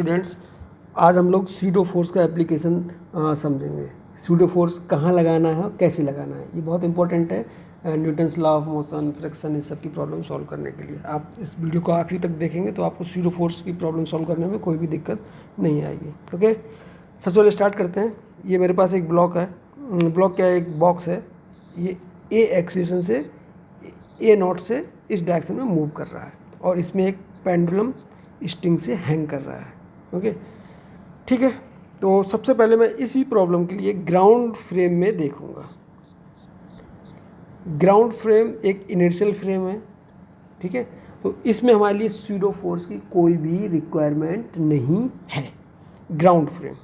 Students, आज हम लोग सूडो फोर्स का एप्लीकेशन समझेंगे। सूडो फोर्स कहाँ लगाना है और कैसे लगाना है, ये बहुत इंपॉर्टेंट है Newton's law of motion, friction, इस सब की प्रॉब्लम सॉल्व करने के लिए। आप इस वीडियो को आखिरी तक देखेंगे तो आपको सूडो फोर्स की प्रॉब्लम सॉल्व करने में कोई भी दिक्कत नहीं आएगी। ओके, सबसे पहले स्टार्ट करते हैं। ये मेरे पास एक ब्लॉक है, ब्लॉक क्या है, एक बॉक्स है। ये ए एक्सीलरेशन से ए नॉट से इस डायरेक्शन में मूव कर रहा है और इसमें एक पेंडुलम स्ट्रिंग से हैंग कर रहा है। ओके, ठीक है। तो सबसे पहले मैं इसी प्रॉब्लम के लिए ग्राउंड फ्रेम में देखूंगा। ग्राउंड फ्रेम एक इनर्शियल फ्रेम है, ठीक है। तो इसमें हमारे लिए सूडो फोर्स की कोई भी रिक्वायरमेंट नहीं है। ग्राउंड फ्रेम,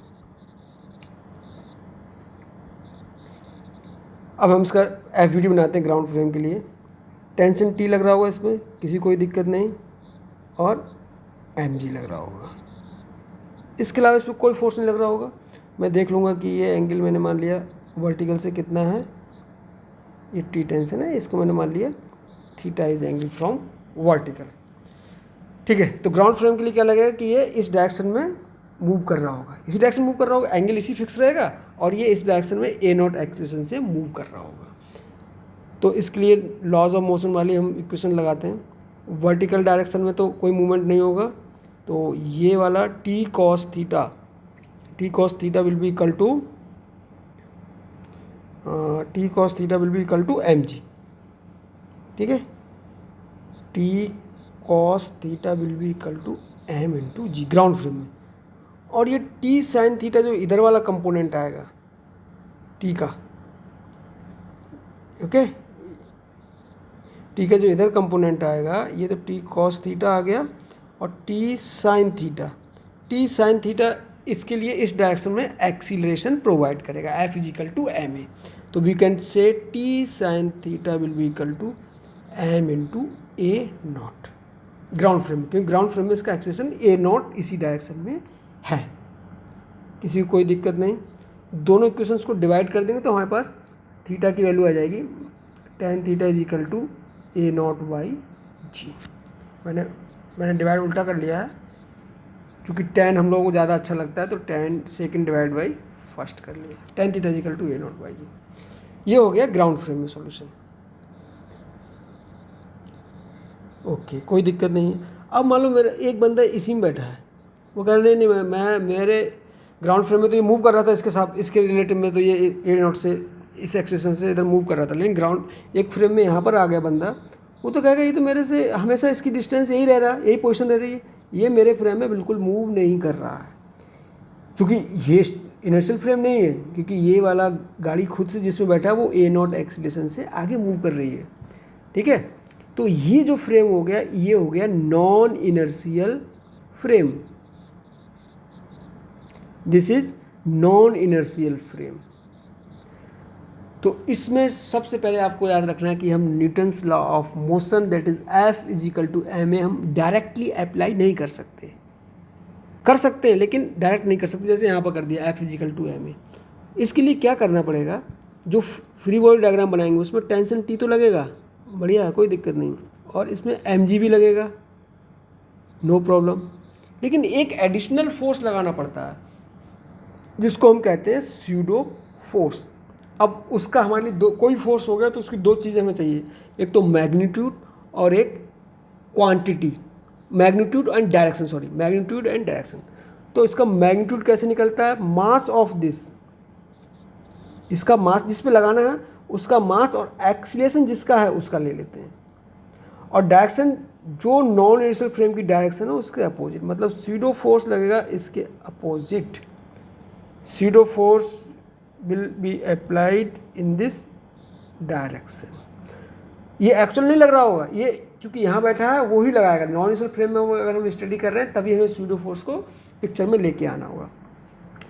अब हम इसका एफवीडी बनाते हैं। ग्राउंड फ्रेम के लिए टेंशन टी लग रहा होगा, इसमें किसी कोई दिक्कत नहीं, और एमजी लग रहा होगा। इसके अलावा इस पर कोई फोर्स नहीं लग रहा होगा। मैं देख लूँगा कि ये एंगल मैंने मान लिया वर्टिकल से कितना है, ये टी टेंशन है, इसको मैंने मान लिया theta is angle from vertical, ठीक है। तो ग्राउंड फ्रेम के लिए क्या लगेगा कि ये इस डायरेक्शन में मूव कर रहा होगा, इसी डायरेक्शन मूव कर रहा होगा, एंगल इसी फिक्स रहेगा और ये इस डायरेक्शन में ए नॉट एक्सीलरेशन से मूव कर रहा होगा। तो इसके लिए लॉज ऑफ मोशन वाली हम इक्वेशन लगाते हैं। वर्टिकल डायरेक्शन में तो कोई मूवमेंट नहीं होगा, तो ये वाला T cos theta will be equal to M G, ठीक है। T cos theta will be equal to M into G ground frame में। और ये टी साइन थीटा जो इधर वाला कंपोनेंट आएगा टी का, ओके, टी का जो इधर कंपोनेंट आएगा ये तो टी कॉस थीटा आ गया, और टी साइन थीटा इसके लिए इस डायरेक्शन में एक्सीलरेशन प्रोवाइड करेगा, F is equal to M A. तो we can say T sin theta will be equal to M into A naught ground frame, क्योंकि ground frame में इसका एक्सीलरेशन ए नॉट इसी डायरेक्शन में है। किसी को कोई दिक्कत नहीं। दोनों इक्वेशंस को डिवाइड कर देंगे तो हमारे पास थीटा की वैल्यू आ जाएगी tan theta is equal to A naught by G. मैंने डिवाइड उल्टा कर लिया है, क्योंकि tan हम लोगों को ज़्यादा अच्छा लगता है, तो tan second divide by first कर लिया। tan theta is equal to A naught by G. ये हो गया ग्राउंड फ्रेम में सॉल्यूशन। ओके, कोई दिक्कत नहीं है। अब मान लो मेरा एक बंदा इसी में बैठा है, वो कह रहे नहीं मैं मेरे ग्राउंड फ्रेम में तो ये मूव कर रहा था इसके साथ, इसके रिलेटिव में तो ये ए नॉट से इस एक्सेशन से इधर मूव कर रहा था, लेकिन ग्राउंड एक फ्रेम में यहाँ पर आ गया बंदा, वो तो कहेगा ये तो मेरे से हमेशा इसकी डिस्टेंस यही रह रहा है, यही पोजीशन रह रही है, ये मेरे फ्रेम में बिल्कुल मूव नहीं कर रहा है, क्योंकि ये इनर्शियल फ्रेम नहीं है, क्योंकि ये वाला गाड़ी खुद से जिसमें बैठा है वो ए नॉट एक्सीलरेशन से आगे मूव कर रही है, ठीक है। तो ये जो फ्रेम हो गया, ये हो गया non inertial frame, this is non inertial frame. तो इसमें सबसे पहले आपको याद रखना है कि हम Newton's law of motion that is F is equal to M A हम डायरेक्टली अप्लाई नहीं कर सकते, कर सकते हैं लेकिन डायरेक्ट नहीं कर सकते, जैसे यहाँ पर कर दिया F is equal to M A. इसके लिए क्या करना पड़ेगा, जो फ्री बॉडी डायग्राम बनाएंगे उसमें टेंशन टी तो लगेगा, बढ़िया है, कोई दिक्कत नहीं, और इसमें एम जी भी लगेगा, नो प्रॉब्लम, लेकिन एक एडिशनल फोर्स लगाना पड़ता है जिसको हम कहते हैं सूडो फोर्स। अब उसका हमारे लिए कोई फोर्स हो गया तो उसकी दो चीज़ें हमें चाहिए, एक तो मैग्नीट्यूड और एक क्वांटिटी, मैग्नीट्यूड एंड डायरेक्शन। तो इसका मैग्नीट्यूड कैसे निकलता है, मास ऑफ दिस, इसका मास जिस पे लगाना है उसका मास, और एक्सीलरेशन जिसका है उसका ले लेते हैं, और डायरेक्शन जो नॉन इनर्शियल फ्रेम की डायरेक्शन है उसके अपोजिट, मतलब सूडो फोर्स लगेगा इसके opposite. Pseudo force will be applied in this direction। ये एक्चुअल नहीं लग रहा होगा, ये क्योंकि यहाँ बैठा है वो ही लगाएगा। नॉन इनर्शियल फ्रेम में अगर हम स्टडी कर रहे हैं तभी हमें सूडो फोर्स को पिक्चर में लेके आना होगा।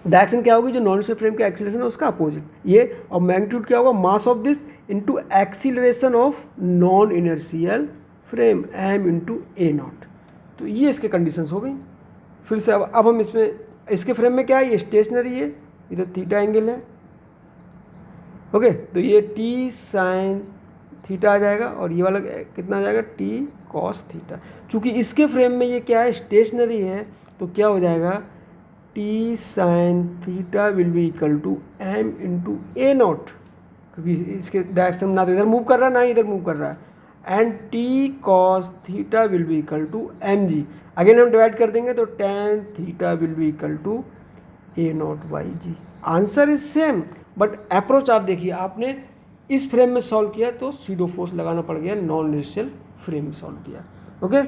डायरेक्शन क्या होगी, जो नॉन इनर्शियल फ्रेम का एक्सीलरेशन है उसका अपोजिट ये, और मैग्नीट्यूड क्या होगा, mass of this into acceleration of non inertial frame M into A naught. तो ये इसके कंडीशंस हो गई। फिर से अब हम इसमें इसके फ्रेम में क्या है, ये स्टेशनरी है, इधर थीटा एंगल है, ओके। तो ये टी साइन थीटा आ जाएगा, और ये वाला कितना आ जाएगा, टी कॉस थीटा। चूँकि इसके फ्रेम में ये क्या है, स्टेशनरी है, तो क्या हो जाएगा, T sin theta will be equal to M into A naught, क्योंकि इसके डायरेक्शन ना तो इधर मूव कर रहा है ना इधर मूव कर रहा है, and T cos theta will be equal to M G. Again हम डिवाइड कर देंगे तो tan theta will be equal to A naught by G. Answer is same, but approach आप देखिए, आपने इस फ्रेम में सॉल्व किया तो सीडो फोर्स लगाना पड़ गया, नॉन इनर्शियल फ्रेम में सॉल्व किया। ओके,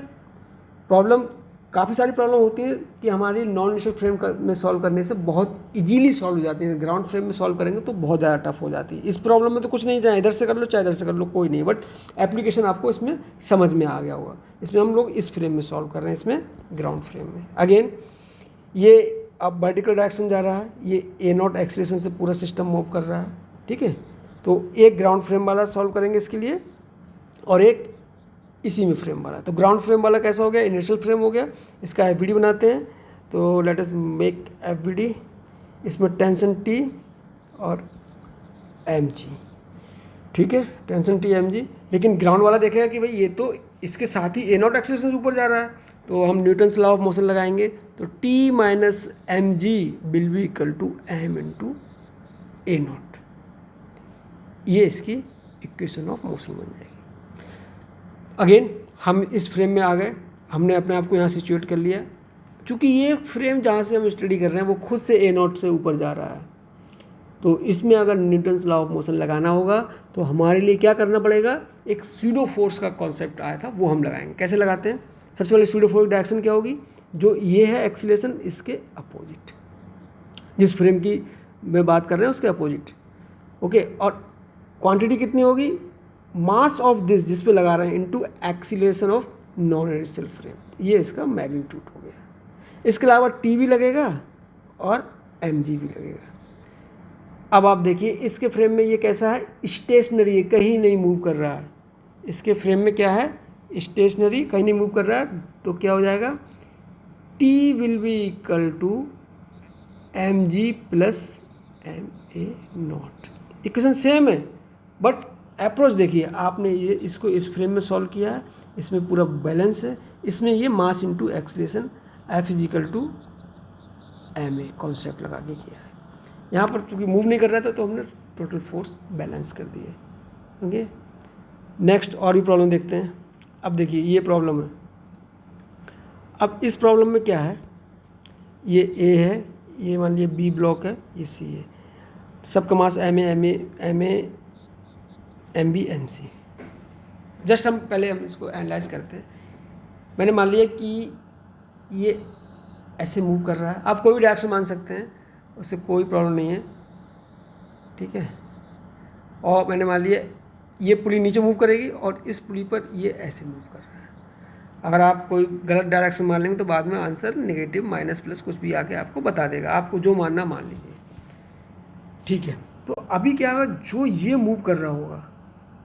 प्रॉब्लम काफ़ी सारी प्रॉब्लम होती है कि हमारी नॉन इनर्शियल फ्रेम में सॉल्व करने से बहुत इजीली सॉल्व हो जाती है, ग्राउंड फ्रेम में सॉल्व करेंगे तो बहुत ज़्यादा टफ हो जाती है। इस प्रॉब्लम में तो कुछ नहीं, चाहे इधर से कर लो चाहे इधर से कर लो कोई नहीं, बट एप्लीकेशन आपको इसमें समझ में आ गया होगा। इसमें हम लोग इस फ्रेम में सॉल्व कर रहे हैं, इसमें ग्राउंड फ्रेम में। अगेन ये अब वर्टिकल डायरेक्शन जा रहा है, ये ए नॉट एक्सीलरेशन से पूरा सिस्टम मूव कर रहा है, ठीक है। तो एक ग्राउंड फ्रेम वाला सॉल्व करेंगे इसके लिए, और एक इसी में फ्रेम वाला। तो ग्राउंड फ्रेम वाला कैसा हो गया, इनिशियल फ्रेम हो गया। इसका एफ बनाते हैं, तो लेट अस मेक एफ, इसमें टेंशन टी और एम जी, ठीक है, टेंशन टी एम जी। लेकिन ग्राउंड वाला देखेगा कि भाई ये तो इसके साथ ही ए नॉट एक्सीलरेशन से ऊपर जा रहा है, तो हम न्यूटन्स लॉ ऑफ मोशन लगाएंगे, तो T minus M G will be equal to M into A naught. ये इसकी इक्वेशन ऑफ मोशन बन जाएगी। अगेन हम इस फ्रेम में आ गए, हमने अपने आप को यहाँ सिचुएट कर लिया। चूँकि ये फ्रेम जहाँ से हम स्टडी कर रहे हैं वो खुद से ए नॉट से ऊपर जा रहा है, तो इसमें अगर न्यूटन्स लॉ ऑफ मोशन लगाना होगा तो हमारे लिए क्या करना पड़ेगा, एक सूडो फोर्स का कॉन्सेप्ट आया था वो हम लगाएंगे। कैसे लगाते हैं, सबसे पहले सूडो फोर्स डायरेक्शन क्या होगी, जो ये है एक्सीलरेशन इसके अपोजिट, जिस फ्रेम की मैं बात कर रहे हैं उसके अपोजिट। ओके, और क्वांटिटी कितनी होगी, मास ऑफ दिस जिस पे लगा रहे हैं into acceleration of non inertial frame, ये इसका मैग्नीट्यूड हो गया। इसके अलावा टी भी लगेगा और एम जी भी लगेगा। अब आप देखिए इसके फ्रेम में ये कैसा है, स्टेशनरी है, कहीं नहीं मूव कर रहा है। इसके फ्रेम में क्या है, स्टेशनरी, कहीं नहीं मूव कर रहा है, तो क्या हो जाएगा, T will be equal to M G plus M A naught. Equation same है, बट अप्रोच देखिए, आपने ये इसको इस फ्रेम में सॉल्व किया है, इसमें पूरा बैलेंस है, इसमें ये mass into acceleration F is equal to M A concept लगा के किया है। यहाँ पर चूँकि मूव नहीं कर रहा था तो हमने टोटल फोर्स बैलेंस कर दिए। ओके, नेक्स्ट और भी प्रॉब्लम देखते हैं। अब देखिए ये प्रॉब्लम है, अब इस प्रॉब्लम में क्या है, ये ए है, ये मान लीजिए बी ब्लॉक है, ये सी है, सबका mass M A M B M C. Just हम पहले हम इसको एनालाइज करते हैं। मैंने मान लिया कि ये ऐसे मूव कर रहा है, आप कोई भी डायरेक्शन मान सकते हैं, उससे कोई प्रॉब्लम नहीं है, ठीक है। और मैंने मान लिया ये पुली नीचे मूव करेगी और इस पुली पर ये ऐसे मूव कर रहा है। अगर आप कोई गलत डायरेक्शन मान लेंगे तो बाद में आंसर नेगेटिव माइनस प्लस कुछ भी आके आपको बता देगा, आपको जो मानना मान लीजिए, ठीक है। तो अभी क्या होगा, जो ये मूव कर रहा होगा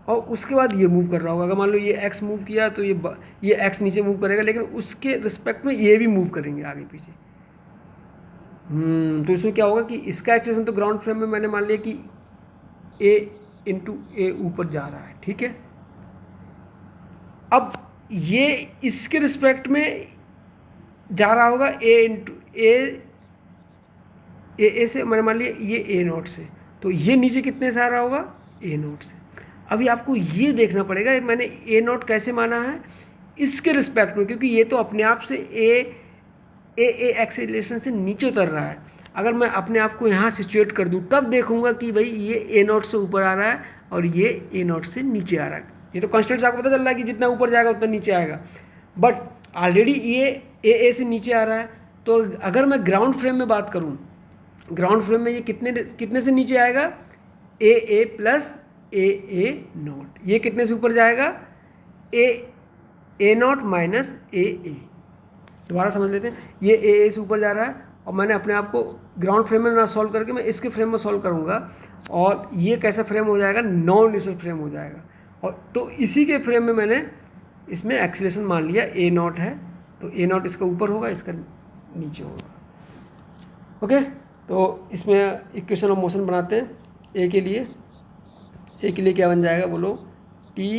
और उसके बाद ये मूव कर रहा होगा, अगर मान लो ये एक्स मूव किया तो ये एक्स नीचे मूव करेगा, लेकिन उसके रिस्पेक्ट में ये भी मूव करेंगे आगे पीछे। तो इसमें क्या होगा कि इसका एक्सेशन तो ग्राउंड फ्रेम में मैंने मान लिया कि ए इंटू ए ऊपर जा रहा है, ठीक है। अब ये इसके रिस्पेक्ट में जा रहा होगा ए इंटू ए से, मैंने मान लिया ये ए नॉट से, तो ये नीचे कितने से आ रहा होगा, ए नॉट से। अभी आपको ये देखना पड़ेगा मैंने ए नॉट कैसे माना है, इसके रिस्पेक्ट में, क्योंकि ये तो अपने आप से ए एक्सेलरेशन से नीचे उतर रहा है। अगर मैं अपने आप को यहाँ सिचुएट कर दूँ तब देखूंगा कि भाई ये ए नॉट से ऊपर आ रहा है और ये ए नॉट से नीचे आ रहा है। ये तो कॉन्स्टेंट आपको पता चल रहा है कि जितना ऊपर जाएगा उतना नीचे आएगा, बट ऑलरेडी ये ए से नीचे आ रहा है। तो अगर मैं ग्राउंड फ्रेम में बात करूँ, ग्राउंड फ्रेम में ये कितने से नीचे आएगा, ए प्लस ए नॉट। ये कितने से ऊपर जाएगा, ए नॉट माइनस ए। दोबारा समझ लेते हैं, ये ए से ऊपर जा रहा है और मैंने अपने आप को ग्राउंड फ्रेम में ना सॉल्व करके मैं इसके फ्रेम में सॉल्व करूँगा, और ये कैसा फ्रेम हो जाएगा, नॉन इनिशियल फ्रेम हो जाएगा। और तो इसी के फ्रेम में मैंने इसमें एक्सीलरेशन मान लिया ए नॉट है, तो ए नॉट इसका ऊपर होगा, इसका नीचे होगा। ओके, तो इसमें इक्वेशन ऑफ मोशन बनाते हैं। ए के लिए क्या बन जाएगा बोलो, टी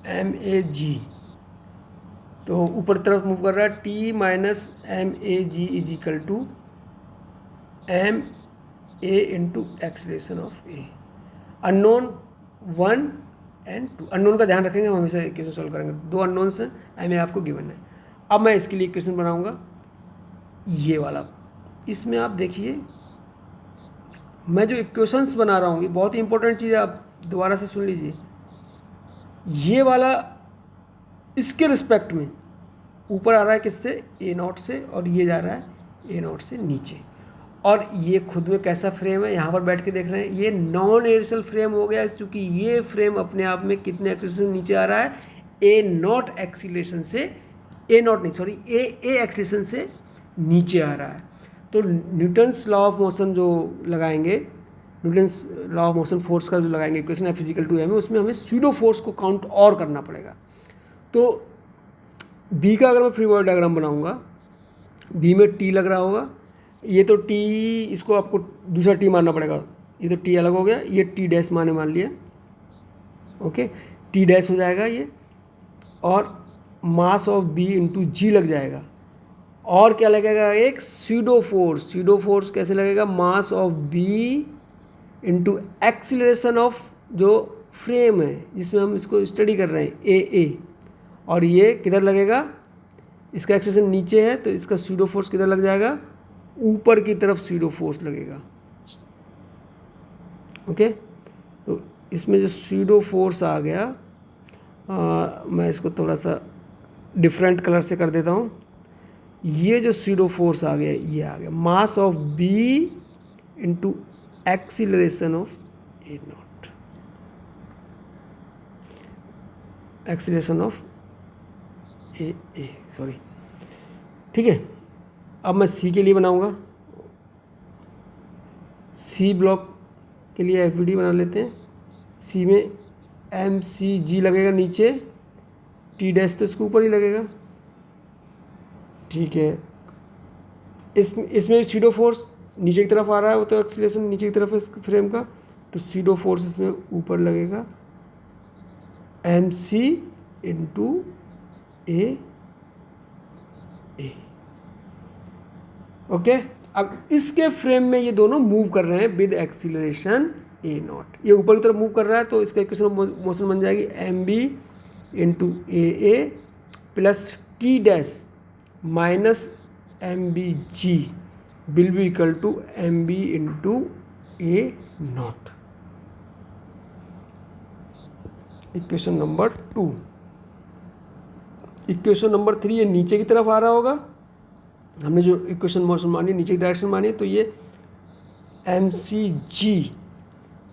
एम ए जी तो ऊपर तरफ मूव कर रहा है, T minus M A G is equal to M A into acceleration of A. Unknown 1 and 2, unknown का ध्यान रखेंगे, हम हमेशा इक्वेशन सॉल्व करेंगे। 2 अननोन्स हैं, एम ए आपको गिवन है। अब मैं इसके लिए इक्वेशन बनाऊंगा ये वाला। इसमें आप देखिए मैं जो इक्वेशंस बना रहा हूँ ये बहुत ही इंपॉर्टेंट चीज़ है, आप दोबारा से सुन लीजिए। ये वाला इसके रिस्पेक्ट में ऊपर आ रहा है किससे, ए नॉट से, और ये जा रहा है ए नॉट से नीचे। और ये खुद में कैसा फ्रेम है, यहाँ पर बैठ के देख रहे हैं, ये नॉन एरियल फ्रेम हो गया, क्योंकि ये फ्रेम अपने आप में कितने एक्सीलरेशन नीचे आ रहा है, ए नॉट एक्सीलरेशन से, ए नॉट नहीं सॉरी ए एक्सीलरेशन से नीचे आ रहा है। तो न्यूटन्स लॉ ऑफ मोशन जो लगाएंगे, Newton's law of motion force का जो लगाएंगे equation F is equal to M, उसमें हमें स्यूडो फोर्स को काउंट और करना पड़ेगा। तो बी का अगर मैं फ्री बॉडी डायग्राम बनाऊंगा, बी में टी लग रहा होगा, ये तो टी, इसको आपको दूसरा टी मानना पड़ेगा, ये तो टी अलग हो गया, ये टी डैश मान लिया, ओके, टी डैश हो जाएगा ये, और मास ऑफ बी इंटू जी लग जाएगा। और क्या लगेगा, एक स्यूडो फोर्स। स्यूडो फोर्स कैसे लगेगा, mass of B into acceleration of जो फ्रेम है जिसमें हम इसको स्टडी कर रहे हैं, ए, और ये किधर लगेगा, इसका एक्सीलरेशन नीचे है तो इसका स्यूडो फोर्स किधर लग जाएगा, ऊपर की तरफ स्यूडो फोर्स लगेगा, ओके। तो इसमें जो स्यूडो फोर्स आ गया, मैं इसको थोड़ा सा डिफरेंट कलर से कर देता हूँ। ये जो स्यूडो फोर्स आ गया, ये आ गया mass of B into acceleration of A naught, acceleration of A sorry, ठीक है। अब मैं सी के लिए बनाऊंगा, सी ब्लॉक के लिए एफ बना लेते हैं। सी में एम सी जी लगेगा नीचे, टी डैश तो इसके ऊपर ही लगेगा, ठीक है। इसमें सीडो फोर्स नीचे की तरफ आ रहा है, वो तो एक्सीलरेशन नीचे की तरफ है इस फ्रेम का, तो सीडो फोर्स इसमें ऊपर लगेगा, एम सी इंटू ए, ओके। अब इसके फ्रेम में ये दोनों मूव कर रहे हैं विद एक्सीलरेशन ए नॉट, ये ऊपर की तरफ मूव कर रहा है, तो इसका इक्वेशन ऑफ मोशन बन जाएगी M B into A plus T dash minus M B G will be equal to M B into A naught. Equation number 2। Equation number 3 ये नीचे की तरफ आ रहा होगा, हमने जो इक्वेशन मोशन मानी नीचे की डायरेक्शन मानी, तो ये M C G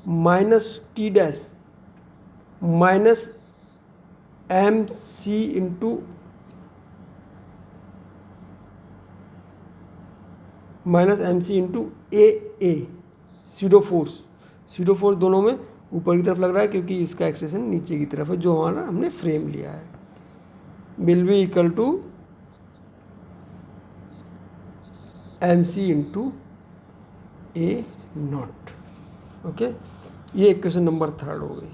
minus T dash minus M C into minus M C into A pseudo force दोनों में ऊपर की तरफ लग रहा है, क्योंकि इसका एक्सटेंशन नीचे की तरफ है जो हमारा हमने फ्रेम लिया है, will be equal to M C into A naught, okay. ये इक्वेशन नंबर 3 हो गई,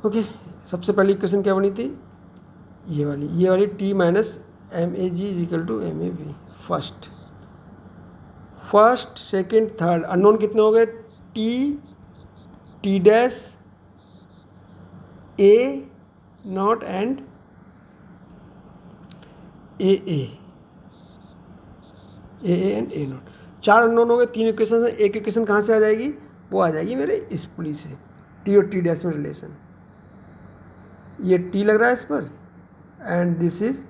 ओके। सबसे पहली इक्वेशन क्या बनी थी, ये वाली T minus M A G is equal to M A B. First second third unknown कितने हो गए, T dash A naught and A and A naught, 4 unknown हो गए। 3 इक्वेशन है, एक इक्वेशन कहाँ से आ जाएगी, वो आ जाएगी मेरे इस पुली से, टी और टी डैश में रिलेशन, ये टी लग रहा है इस पर and this is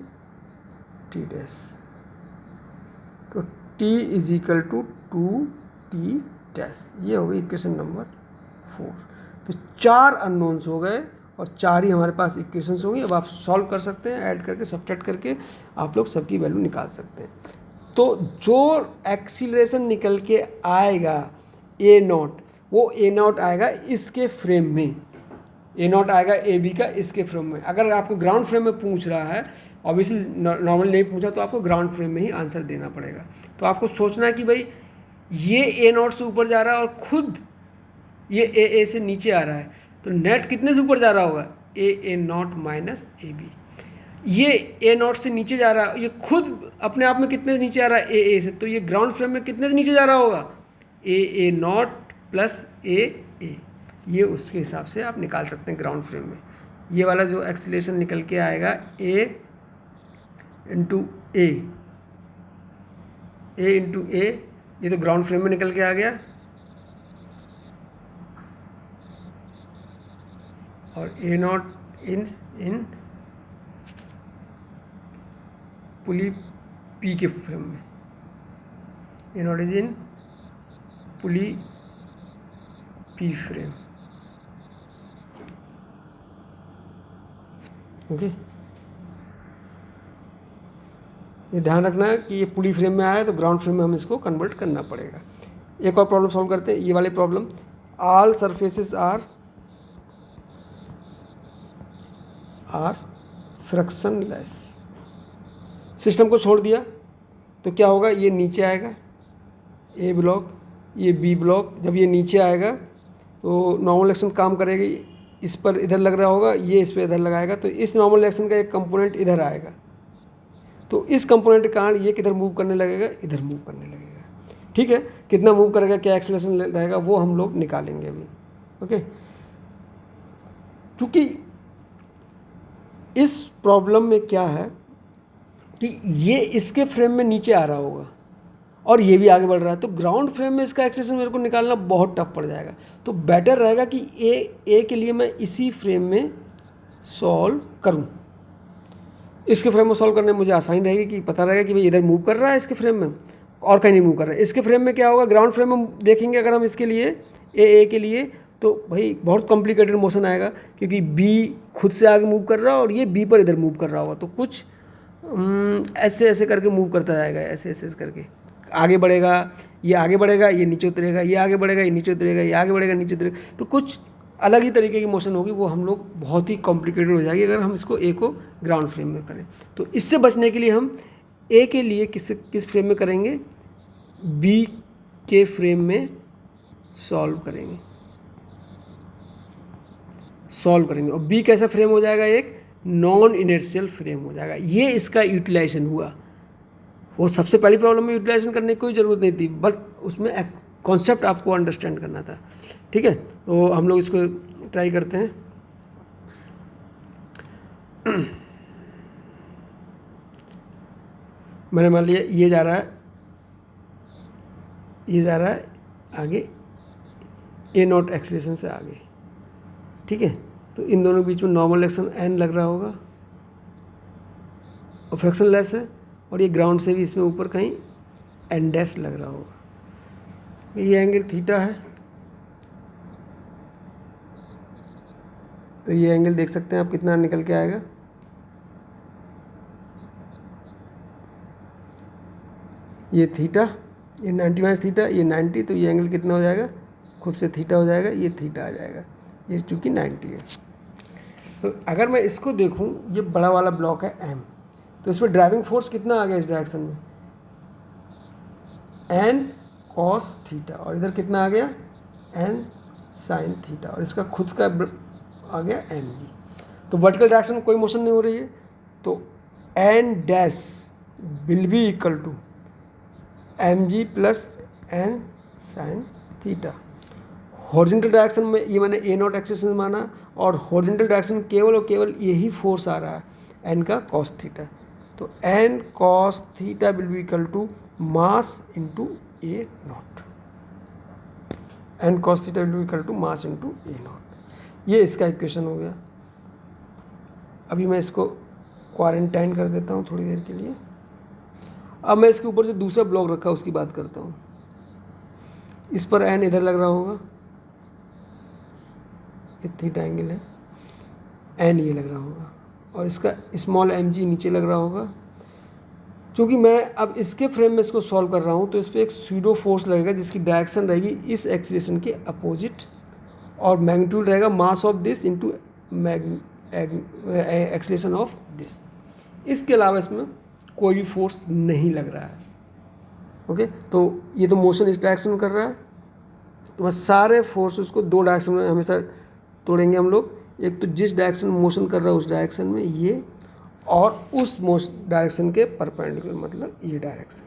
T dash, तो T is equal to 2t dash, ये हो गई इक्वेशन नंबर 4। तो 4 अननोन्स हो गए और 4 ही हमारे पास इक्वेशंस होंगी। अब आप सॉल्व कर सकते हैं, ऐड करके सब्ट्रैक्ट करके आप लोग सबकी वैल्यू निकाल सकते हैं। तो जो एक्सीलरेशन निकल के आएगा ए नॉट, वो ए नॉट आएगा इसके फ्रेम में, ए नॉट आएगा ए बी का इसके फ्रेम में। अगर आपको ग्राउंड फ्रेम में पूछ रहा है, ऑब्वियसली नॉर्मल नहीं पूछा, तो आपको ग्राउंड फ्रेम में ही आंसर देना पड़ेगा। तो आपको सोचना है कि भाई ये ए नॉट से ऊपर जा रहा है और खुद ये ए से नीचे आ रहा है, तो नेट कितने से ऊपर जा रहा होगा, ए नॉट माइनस ए बी। ये ए नॉट से नीचे जा रहा है, ये खुद अपने आप में कितने नीचे आ रहा है ए से, तो ये ग्राउंड फ्रेम में कितने से नीचे जा रहा होगा ए नॉट प्लस ए, ये उसके हिसाब से आप निकाल सकते हैं ग्राउंड फ्रेम में। ये वाला जो एक्सीलरेशन निकल के आएगा ए इंटू ए इंटू ए, ये तो ग्राउंड फ्रेम में निकल के आ गया, और A naught in pulley P के फ्रेम में, A naught is in pulley P frame. Okay, ये ध्यान रखना है कि ये पुली फ्रेम में आया है तो ग्राउंड फ्रेम में हम इसको कन्वर्ट करना पड़ेगा। एक और प्रॉब्लम सॉल्व करते हैं, ये वाली problem, all surfaces are frictionless. System को छोड़ दिया तो क्या होगा, ये नीचे आएगा ए ब्लॉक, ये बी ब्लॉक, जब ये नीचे आएगा तो नॉर्मल एक्शन काम करेगी, इस पर इधर लग रहा होगा, ये इस पर इधर लगाएगा, तो इस नॉर्मल एक्शन का एक कंपोनेंट इधर आएगा, तो इस कंपोनेंट के कारण ये किधर मूव करने लगेगा, इधर मूव करने लगेगा। ठीक है, कितना मूव करेगा, क्या एक्सेलरेशन रहेगा, वो हम लोग निकालेंगे अभी। ओके, क्योंकि इस प्रॉब्लम में क्या है कि ये इसके फ्रेम में नीचे आ रहा होगा और ये भी आगे बढ़ रहा है, तो ग्राउंड फ्रेम में इसका एक्सेलरेशन मेरे को निकालना बहुत टफ पड़ जाएगा। तो बेटर रहेगा कि ए के लिए मैं इसी फ्रेम में सॉल्व करूं। इसके फ्रेम में सॉल्व करने में मुझे आसानी रहेगी कि पता रहेगा कि भाई इधर मूव कर रहा है इसके फ्रेम में और कहीं नहीं मूव कर रहा है। इसके फ्रेम में क्या होगा, ग्राउंड फ्रेम में देखेंगे अगर हम इसके लिए ए के लिए, तो भाई बहुत कॉम्प्लिकेटेड मोशन आएगा, क्योंकि बी खुद से आगे मूव कर रहा है और ये बी पर इधर मूव कर रहा होगा, तो कुछ ऐसे ऐसे करके मूव करता जाएगा, ऐसे ऐसे करके आगे बढ़ेगा, ये नीचे उतरेगा, ये आगे बढ़ेगा, ये नीचे उतरेगा, ये आगे बढ़ेगा, नीचे उतरेगा, तो कुछ अलग ही तरीके की मोशन होगी, वो हम लोग बहुत ही कॉम्प्लिकेटेड हो जाएगी अगर हम इसको ए को ग्राउंड फ्रेम में करें। तो इससे बचने के लिए हम ए के लिए किस फ्रेम में करेंगे, बी के फ्रेम में सॉल्व करेंगे और बी कैसा फ्रेम हो जाएगा, एक नॉन इनर्शियल फ्रेम हो जाएगा। ये इसका यूटिलाइजेशन हुआ। वो सबसे पहली प्रॉब्लम में यूटिलाइजेशन करने की कोई ज़रूरत नहीं थी, बट उसमें एक कॉन्सेप्ट आपको अंडरस्टैंड करना था। ठीक है, तो हम लोग इसको ट्राई करते हैं। मैंने मान लिया ये जा रहा है आगे ए नॉट एक्सेलरेशन से आगे। ठीक है, तो इन दोनों के बीच में नॉर्मल एक्शन एन लग रहा होगा और फ्रिक्शनलेस है, और ये ग्राउंड से भी इसमें ऊपर कहीं एन डैश लग रहा होगा। ये एंगल थीटा है, तो ये एंगल देख सकते हैं आप कितना निकल के आएगा, ये थीटा, ये 90 माइनस थीटा, ये 90, तो ये एंगल कितना हो जाएगा, खुद से थीटा हो जाएगा, ये थीटा आ जाएगा, ये चूँकि 90 है। तो अगर मैं इसको देखूं, ये बड़ा वाला ब्लॉक है एम, तो इसमें ड्राइविंग फोर्स कितना आ गया इस डायरेक्शन में, एन कॉस थीटा, और इधर कितना आ गया, एन साइन थीटा, और इसका खुद का आ गया एम जी। तो वर्टिकल डायरेक्शन में कोई मोशन नहीं हो रही है, तो N dash will be equal to M G plus N sin theta. Horizontal direction में ये मैंने ए नॉट एक्सेलरेशन माना, और हॉरिजॉन्टल डायरेक्शन में केवल और केवल यही फोर्स आ रहा है, एन का कॉस थीटा, तो N cos theta will be equal to mass into A naught, N cos theta will be equal to mass into A naught. ये इसका इक्वेशन हो गया। अभी मैं इसको क्वारंटाइन कर देता हूँ थोड़ी देर के लिए। अब मैं इसके ऊपर जो दूसरा ब्लॉक रखा उसकी बात करता हूँ। इस पर एन इधर लग रहा होगा, ये थीटा एंगल है, एन ये लग रहा होगा, और इसका स्मॉल एम जी नीचे लग रहा होगा। क्योंकि मैं अब इसके फ्रेम में इसको सॉल्व कर रहा हूँ, तो इस पर एक स्यूडो फोर्स लगेगा जिसकी डायरेक्शन रहेगी इस एक्सीलरेशन के अपोजिट, और मैग्नीट्यूड रहेगा मास of this into acceleration of this. इसके अलावा इसमें कोई भी फोर्स नहीं लग रहा है। ओके, तो ये तो मोशन इस डायरेक्शन में कर रहा है, तो बस सारे फोर्सेस को दो डायरेक्शन में हमेशा तोड़ेंगे हम लोग। एक तो जिस डायरेक्शन में मोशन कर रहा है उस डायरेक्शन में ये, और उस डायरेक्शन के परपेंडिकुलर, मतलब ये डायरेक्शन।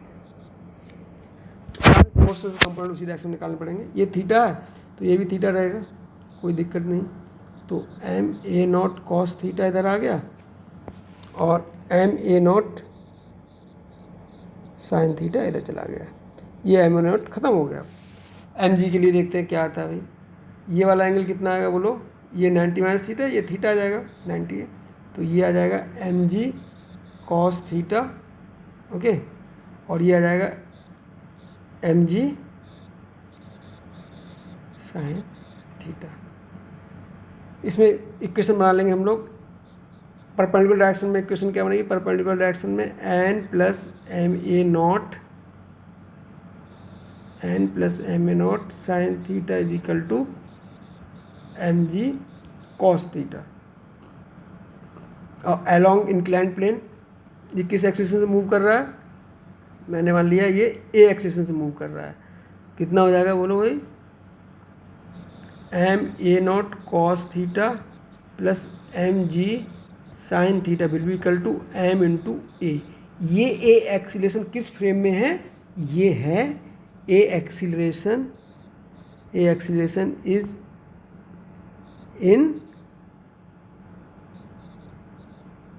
मोशन से कंपोनेंट उसी डायरेक्शन में निकालने पड़ेंगे। ये थीटा है तो ये भी थीटा रहेगा, कोई दिक्कत नहीं। तो M A naught cos theta इधर आ गया और M A naught sin theta इधर चला गया। ये एम ए नॉट ख़त्म हो गया। एम जी के लिए देखते हैं क्या आता है भाई। ये वाला एंगल कितना आएगा बोलो, ये 90 माइनस थीटा, ये थीटा आ जाएगा 90 है, तो ये आ जाएगा M G cos theta, okay, और ये आ जाएगा एम जी साइन थीटा। इसमें इक्वेशन बना लेंगे हम लोग। परपेंडिकुलर डायरेक्शन में इक्वेशन क्या बनेगी, परपेंडिकुलर डायरेक्शन में N plus M A naught sin theta is equal to M G cos theta. और अलोंग इंक्लाइंड प्लेन ये किस एक्सिस से मूव कर रहा है, मैंने मान लिया ये ए एक्सिस से मूव कर रहा है। कितना हो जाएगा बोलो भाई, M A naught cos theta plus M G sin theta will be equal to M into A. ये ए एक्सीलरेशन किस फ्रेम में है, ये है A acceleration is in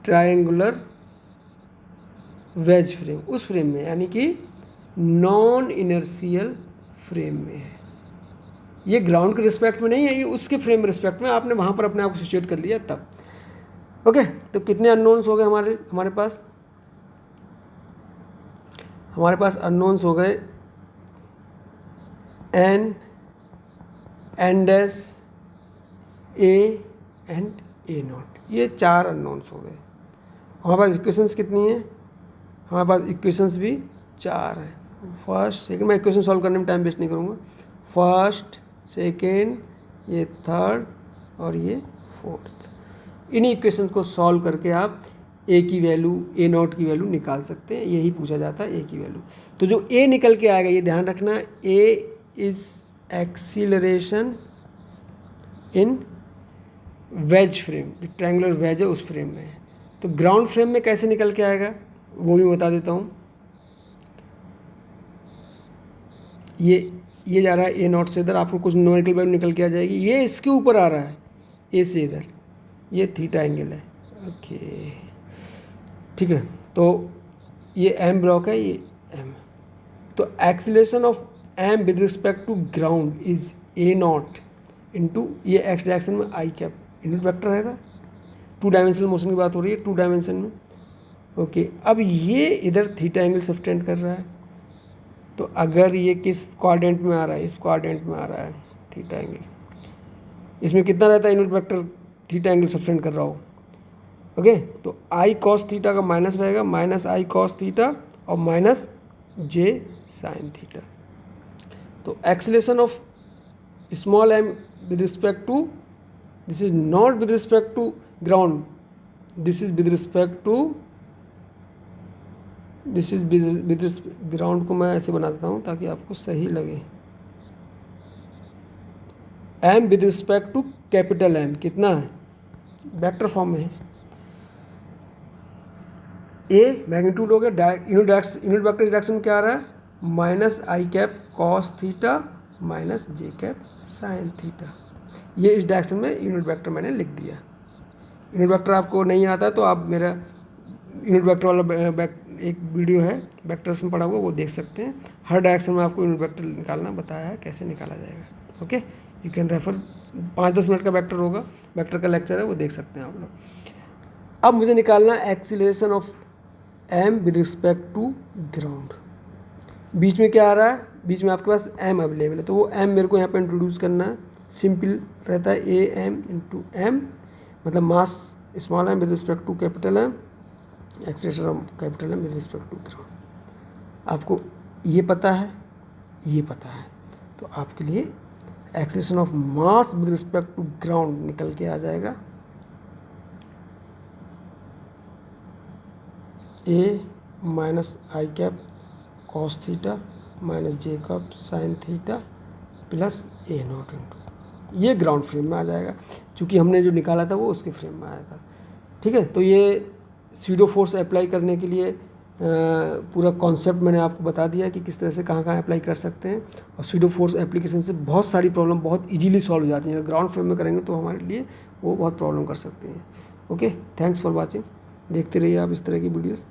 triangular wedge frame, उस फ्रेम में, यानी कि नॉन इनर्शियल फ्रेम में है। ये ग्राउंड के रिस्पेक्ट में नहीं है, ये उसके फ्रेम में रिस्पेक्ट में, आपने वहाँ पर अपने आप को सिचुएट कर लिया तब। ओके, तो कितने अननोन्स हो गए हमारे पास अननोन्स हो गए N dash A and A naught, ये 4 अननोन्स हो गए। हमारे पास इक्वेशंस कितनी हैं, हमारे पास इक्वेशंस भी 4 हैं। फर्स्ट सेकंड, मैं इक्वेशन सॉल्व करने में टाइम वेस्ट नहीं करूँगा। फर्स्ट, सेकंड, ये थर्ड और ये फोर्थ। इन्हीं इक्वेशंस को सॉल्व करके आप ए की वैल्यू, ए नॉट की वैल्यू निकाल सकते हैं। यही पूछा जाता है, ए की वैल्यू। तो जो ए निकल के आएगा, ये ध्यान रखना, A is acceleration in wedge frame, triangular wedge है उस फ्रेम में। तो ग्राउंड फ्रेम में कैसे निकल के आएगा वो भी बता देता हूँ। ये जा रहा है ए नॉट से इधर, आपको कुछ न्यूमेरिकल वैल्यू निकल के आ जाएगी। ये इसके ऊपर आ रहा है ए से इधर, ये थीटा एंगल है, ओके, ठीक है। तो ये एम ब्लॉक है, ये एम। तो acceleration of M with respect to ground is A naught into, ये एक्स डायरेक्शन में आई कैप यूनिट वेक्टर रहेगा। 2 डायमेंशनल मोशन की बात हो रही है, 2 डायमेंशन में, ओके। अब ये इधर थीटा एंगल सब्टेंड कर रहा है, तो अगर ये किस क्वाड्रेंट में आ रहा है, इस क्वाड्रेंट में आ रहा है थीटा एंगल, इसमें कितना रहता है unit vector theta angle subtend कर रहा हो, ओके। तो आई कॉस थीटा का माइनस रहेगा, माइनस आई कॉस थीटा और माइनस जे साइन थीटा। तो acceleration of small M with respect to, this is not with respect to ground, this is with respect to, this is with ground को मैं ऐसे बना देता हूँ ताकि आपको सही लगे। M with respect to capital M कितना है, वेक्टर फॉर्म में है। ए मैग्नीट्यूड हो गया, यूनिट वेक्टर डायरेक्शन क्या आ रहा है, minus I cap cos theta minus J cap sin theta. ये इस डायरेक्शन में यूनिट वेक्टर मैंने लिख दिया। यूनिट वेक्टर आपको नहीं आता तो आप मेरा यूनिट वेक्टर वाला एक वीडियो है वेक्टर्स में पढ़ा हुआ, वो देख सकते हैं। हर डायरेक्शन में आपको यूनिट वेक्टर निकालना बताया है, कैसे निकाला जाएगा, okay. You can refer, 5-10 minute का वेक्टर होगा, वेक्टर का लेक्चर है, वो देख सकते हैं आप लोग। अब मुझे निकालना acceleration of M with respect to ground. बीच में क्या आ रहा है, बीच में आपके पास एम अवेलेबल है, तो वो एम मेरे को यहाँ पे इंट्रोड्यूस करना है। सिंपल रहता है ए एम इंटू एम, मतलब mass small M with respect to capital M, acceleration of capital M with respect to ground. आपको ये पता है, ये पता है, तो आपके लिए acceleration of mass with respect to ground निकल के आ जाएगा A minus I cap cos theta minus J cap sin theta plus A naught into, ये ग्राउंड फ्रेम में आ जाएगा, क्योंकि हमने जो निकाला था वो उसके फ्रेम में आया था, ठीक है। तो ये स्यूडो फोर्स अप्लाई करने के लिए पूरा कॉन्सेप्ट मैंने आपको बता दिया कि किस तरह से कहाँ कहाँ अप्लाई कर सकते हैं, और स्यूडो फोर्स एप्लीकेशन से बहुत सारी प्रॉब्लम बहुत इजीली सॉल्व हो जाती हैं। अगर ग्राउंड फ्लोर में करेंगे तो हमारे लिए वो बहुत प्रॉब्लम कर सकते हैं। Okay, thanks for watching. देखते रहिए आप इस तरह की वीडियोस।